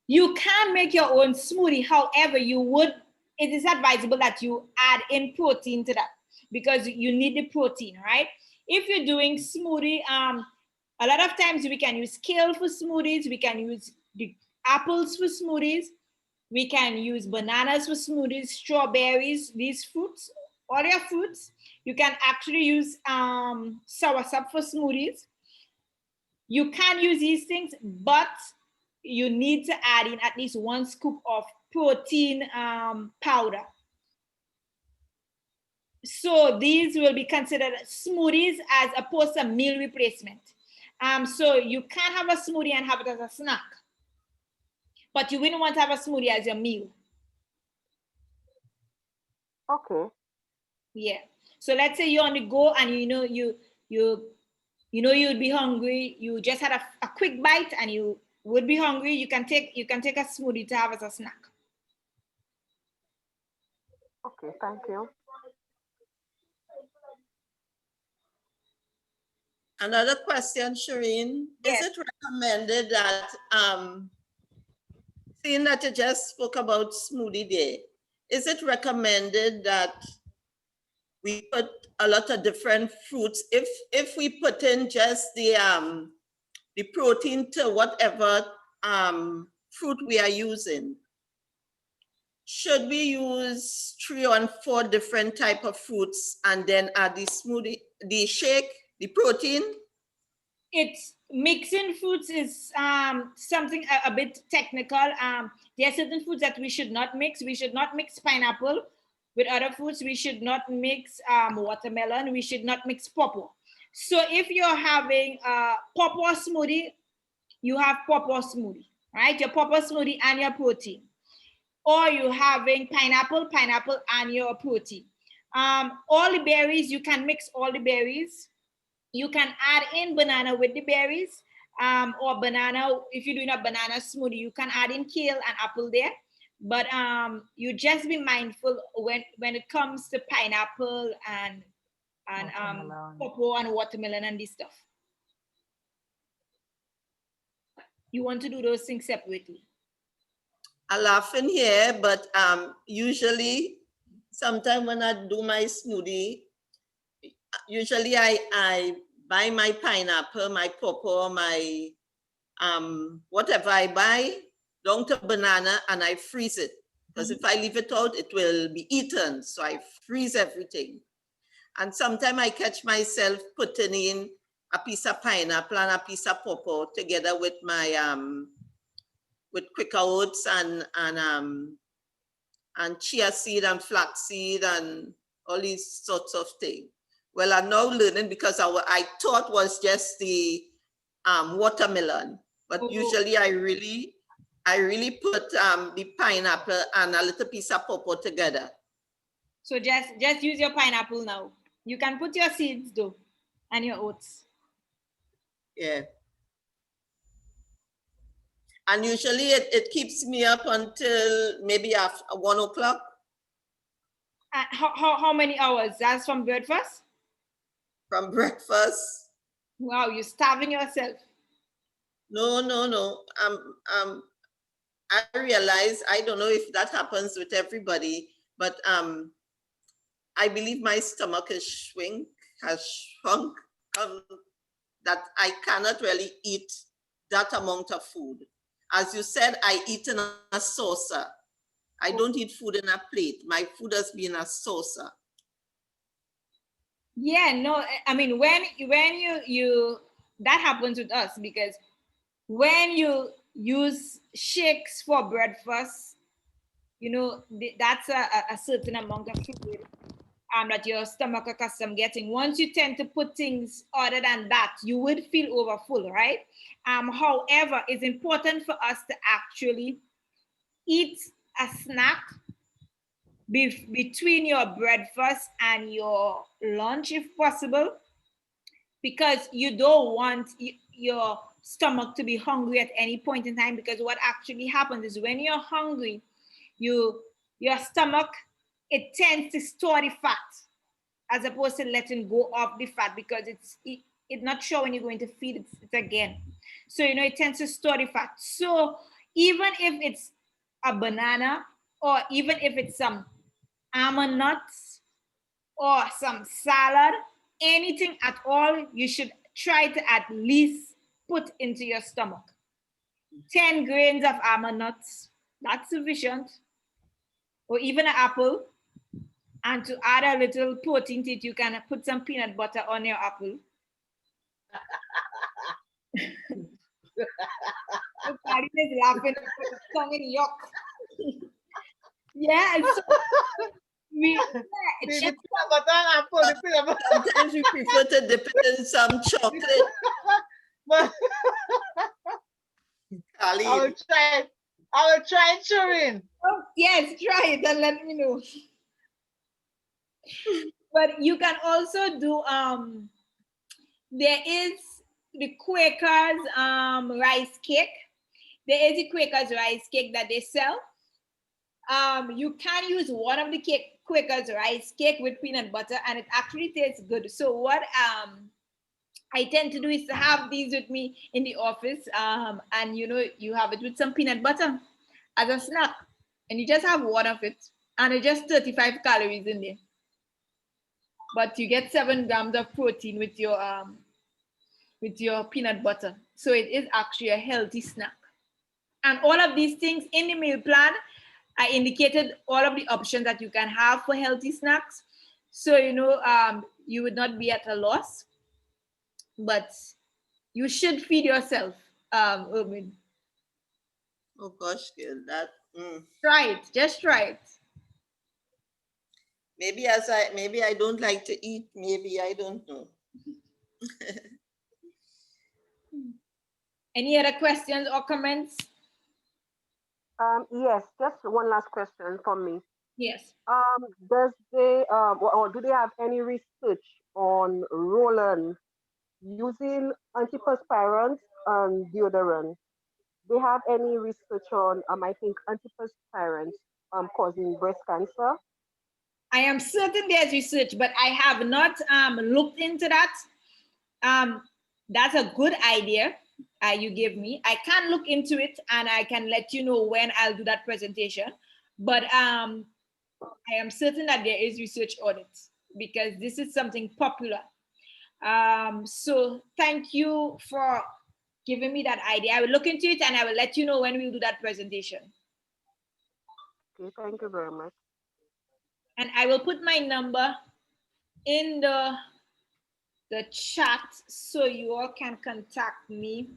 you can make your own smoothie. However, it is advisable that you add in protein to that, because you need the protein, right? If you're doing smoothie, a lot of times we can use kale for smoothies. We can use the apples for smoothies. We can use bananas for smoothies, strawberries, these fruits, all your fruits. You can actually use soursop for smoothies. You can use these things, but you need to add in at least 1 scoop of protein powder. So these will be considered smoothies as opposed to meal replacement. So you can have a smoothie and have it as a snack, but you wouldn't want to have a smoothie as your meal. Okay. Yeah. So let's say you're on the go and you'd be hungry. You just had a quick bite and you would be hungry. You can take a smoothie to have as a snack. Okay, thank you. Another question, Shireen. Yes. Is it recommended that, seeing that you just spoke about smoothie day, is it recommended that we put a lot of different fruits? If we put in just the protein to whatever fruit we are using, should we use 3 or 4 different type of fruits and then add the smoothie, the shake, the protein, It's mixing fruits is something a bit technical. There are certain foods that we should not mix. We should not mix pineapple with other fruits. We should not mix watermelon. We should not mix pawpaw. So if you're having a pawpaw smoothie, you have pawpaw smoothie, right? Your pawpaw smoothie and your protein. Or you're having pineapple and your protein. All the berries, you can mix all the berries. You can add in banana with the berries, or banana, if you're doing a banana smoothie, you can add in kale and apple there. But you just be mindful when it comes to pineapple and pawpaw and watermelon and this stuff. You want to do those things separately. I laugh in here, but usually, sometime when I do my smoothie, usually I buy my pineapple, my pawpaw, my whatever I buy, down to banana, and I freeze it. Because if I leave it out, it will be eaten. So I freeze everything. And sometimes I catch myself putting in a piece of pineapple and a piece of pawpaw together with my with quick oats and chia seed and flax seed and all these sorts of things. Well, I'm now learning because I thought was just the watermelon, but usually I really put the pineapple and a little piece of pawpaw together. So just use your pineapple now. You can put your seeds though, and your oats. Yeah. And usually it keeps me up until maybe after 1 o'clock. How many hours? That's from breakfast? From breakfast. Wow, you're starving yourself. No. I realize, I don't know if that happens with everybody, but I believe my stomach has shrunk that I cannot really eat that amount of food. As you said, I eat in a saucer. I don't eat food in a plate. My food has been a saucer. Yeah, no, I mean, when you that happens with us, because when you use shakes for breakfast, you know, that's a certain amount of fluid that your stomach accustomed getting. Once you tend to put things other than that, you would feel overfull, right? However, it's important for us to actually eat a snack between your breakfast and your lunch if possible, because you don't want your stomach to be hungry at any point in time, because what actually happens is when you're hungry, your stomach, it tends to store the fat as opposed to letting go of the fat, because it's not sure when you're going to feed it again. So, you know, it tends to store the fat. So even if it's a banana, or even if it's some almond nuts or some salad, anything at all, you should try to at least put into your stomach. 10 grains of almond nuts, that's sufficient. Or even an apple. And to add a little protein to it, you can put some peanut butter on your apple. Everybody is laughing, tongue in yuck. Yeah, so Sometimes we prefer to dip it in some chocolate. I will try chewing. Oh, yes, try it and let me know. But you can also do there is the Quaker's rice cake. There is the Quaker's rice cake that they sell. You can use one of the Quaker's rice cake with peanut butter, and it actually tastes good. So what I tend to do is to have these with me in the office, and you know, you have it with some peanut butter as a snack, and you just have one of it, and it's just 35 calories in there. But you get 7 grams of protein with your peanut butter. So it is actually a healthy snack. And all of these things in the meal plan, I indicated all of the options that you can have for healthy snacks. So, you know, you would not be at a loss. But You should feed yourself, Urban. Oh gosh, girl, that Try it. Just try it. maybe I don't like to eat. Maybe I don't know. Any other questions or comments? Yes, just one last question from me. Yes. Does they or do they have any research on roll-on using antiperspirants and deodorant? They have any research on I think antiperspirants causing breast cancer? I am certain there's research, but I have not looked into that. That's a good idea you give me. I can look into it and I can let you know when I'll do that presentation. But I am certain that there is research on it because this is something popular. So thank you for giving me that idea. I will look into it and I will let you know when we'll do that presentation. Okay, thank you very much. And I will put my number in the chat so you all can contact me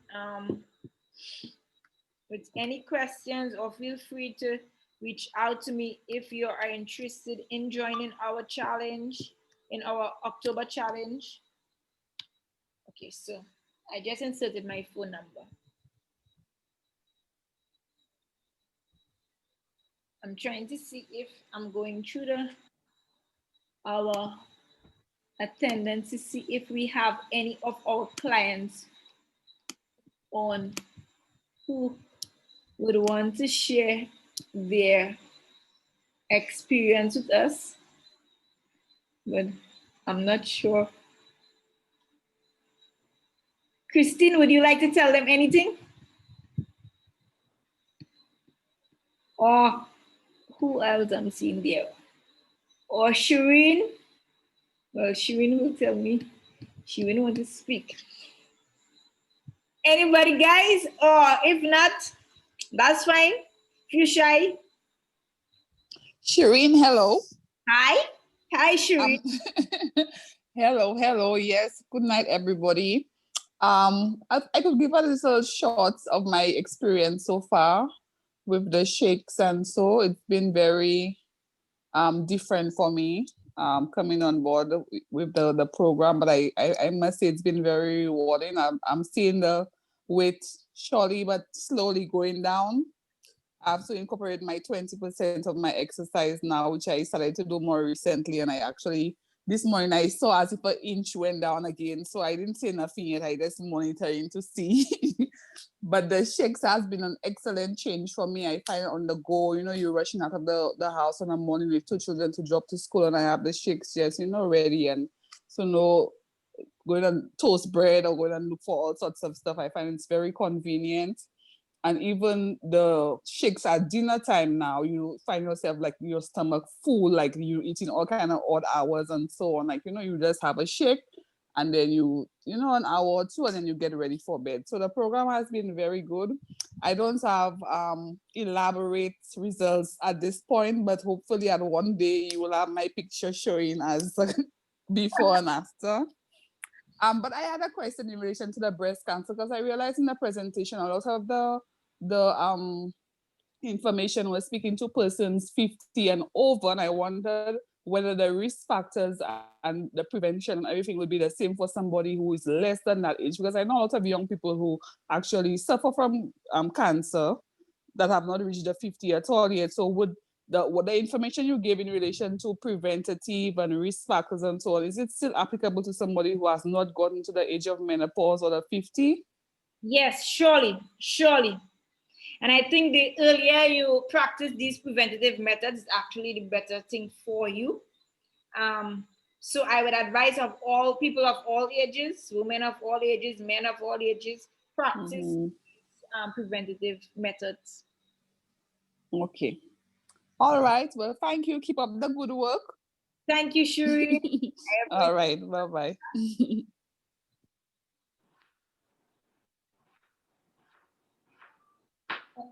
with any questions, or feel free to reach out to me if you are interested in joining our challenge, in our October challenge. Okay, so I just inserted my phone number. I'm trying to see if I'm going through our attendance to see if we have any of our clients on who would want to share their experience with us, but I'm not sure. Christine, would you like to tell them anything? Or who else I'm seeing there? Or Shireen? Well, Shireen will tell me. She will want to speak. Anybody, guys? Or if not, that's fine. If you're shy. Shireen, hello. Hi. Hi, Shireen. Hello. Yes, good night, everybody. I could give a little shots of my experience so far with the shakes, and so it's been very different for me coming on board with the program. But I must say it's been very rewarding. I'm seeing the weight surely but slowly going down. I have to incorporate my 20% of my exercise now, which I started to do more recently. And I actually, this morning, I saw as if an inch went down again. So I didn't say nothing yet. I just monitoring to see. But the shakes has been an excellent change for me. I find on the go, you're rushing out of the house in the morning with 2 children to drop to school, and I have the shakes just, ready. And so no going to toast bread or going to look for all sorts of stuff. I find it's very convenient. And even the shakes at dinner time now, you find yourself like your stomach full, like you're eating all kind of odd hours and so on. Like, you just have a shake and then an hour or two, and then you get ready for bed. So the program has been very good. I don't have elaborate results at this point, but hopefully at one day you will have my picture showing as before and after. But I had a question in relation to the breast cancer, because I realized in the presentation a lot of the information was speaking to persons 50 and over, and I wondered whether the risk factors and the prevention and everything would be the same for somebody who is less than that age, because I know a lot of young people who actually suffer from cancer that have not reached the 50 at all yet. So would the information you gave in relation to preventative and risk factors and so on, is it still applicable to somebody who has not gotten to the age of menopause or the 50? Yes, surely. And I think the earlier you practice these preventative methods, actually the better thing for you. So I would advise of all people of all ages, women of all ages, men of all ages, practice preventative methods. Okay. All right. Well, thank you. Keep up the good work. Thank you, Shuri. All right. Bye-bye.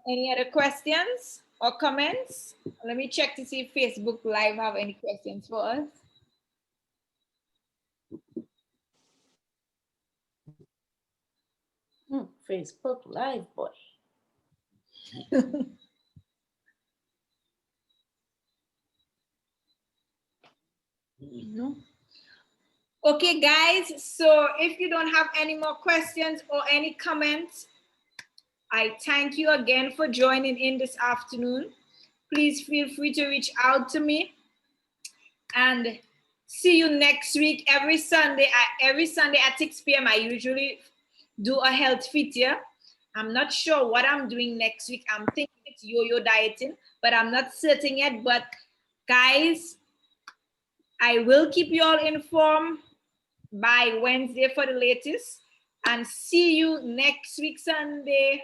Any other questions or comments? Let me check to see if Facebook Live have any questions for us. Facebook Live, boy. No. Okay, guys, so if you don't have any more questions or any comments, I thank you again for joining in this afternoon. Please feel free to reach out to me, and see you next week. Every Sunday at 6 p.m. I usually do a health fit here. I'm not sure what I'm doing next week. I'm thinking it's yo-yo dieting, but I'm not certain yet. But guys, I will keep you all informed by Wednesday for the latest, and see you next week Sunday.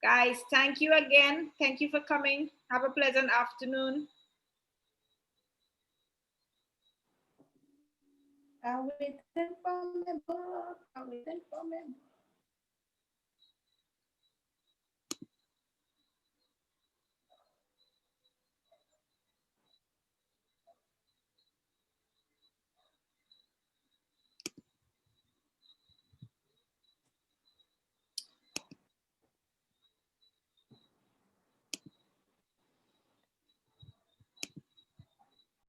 Guys, thank you again. Thank you for coming. Have a pleasant afternoon. I'm waiting for my book. I'm waiting for my book.